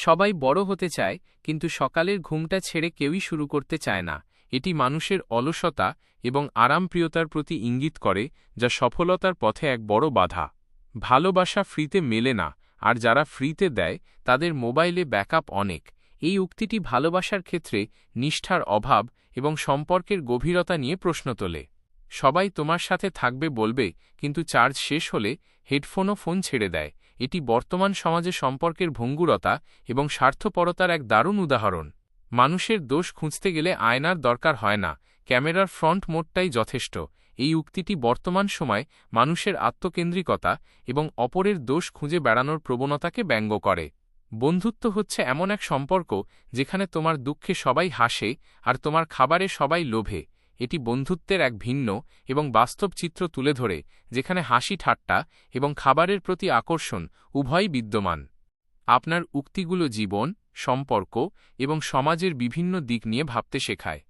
সবাই বড় হতে চায়, কিন্তু সকালের ঘুমটা ছেড়ে কেউই শুরু করতে চায় না। এটি মানুষের অলসতা এবং আরামপ্রিয়তার প্রতি ইঙ্গিত করে, যা সফলতার পথে এক বড় বাধা। ভালোবাসা ফ্রিতে মেলে না, আর যারা ফ্রিতে দেয় তাদের মোবাইলে ব্যাকআপ অনেক। এই উক্তিটি ভালোবাসার ক্ষেত্রে নিষ্ঠার অভাব এবং সম্পর্কের গভীরতা নিয়ে প্রশ্ন তোলে। সবাই তোমার সাথে থাকবে বলবে, কিন্তু চার্জ শেষ হলে হেডফোনও ফোন ছেড়ে দেয়। এটি বর্তমান সমাজে সম্পর্কের ভঙ্গুরতা এবং স্বার্থপরতার এক দারুণ উদাহরণ। মানুষের দোষ খুঁজতে গেলে আয়নার দরকার হয় না, ক্যামেরার ফ্রন্ট মোডটাই যথেষ্ট। এই উক্তিটি বর্তমান সময় মানুষের আত্মকেন্দ্রিকতা এবং অপরের দোষ খুঁজে বেড়ানোর প্রবণতাকে ব্যঙ্গ করে। বন্ধুত্ব হচ্ছে এমন এক সম্পর্ক যেখানে তোমার দুঃখে সবাই হাসে আর তোমার খাবারে সবাই লোভে। এটি বন্ধুত্বের এক ভিন্ন এবং বাস্তব চিত্র তুলে ধরে, যেখানে হাসি ঠাট্টা এবং খাবারের প্রতি আকর্ষণ উভয়ই বিদ্যমান। আপনার উক্তিগুলো জীবন, সম্পর্ক এবং সমাজের বিভিন্ন দিক নিয়ে ভাবতে শেখায়।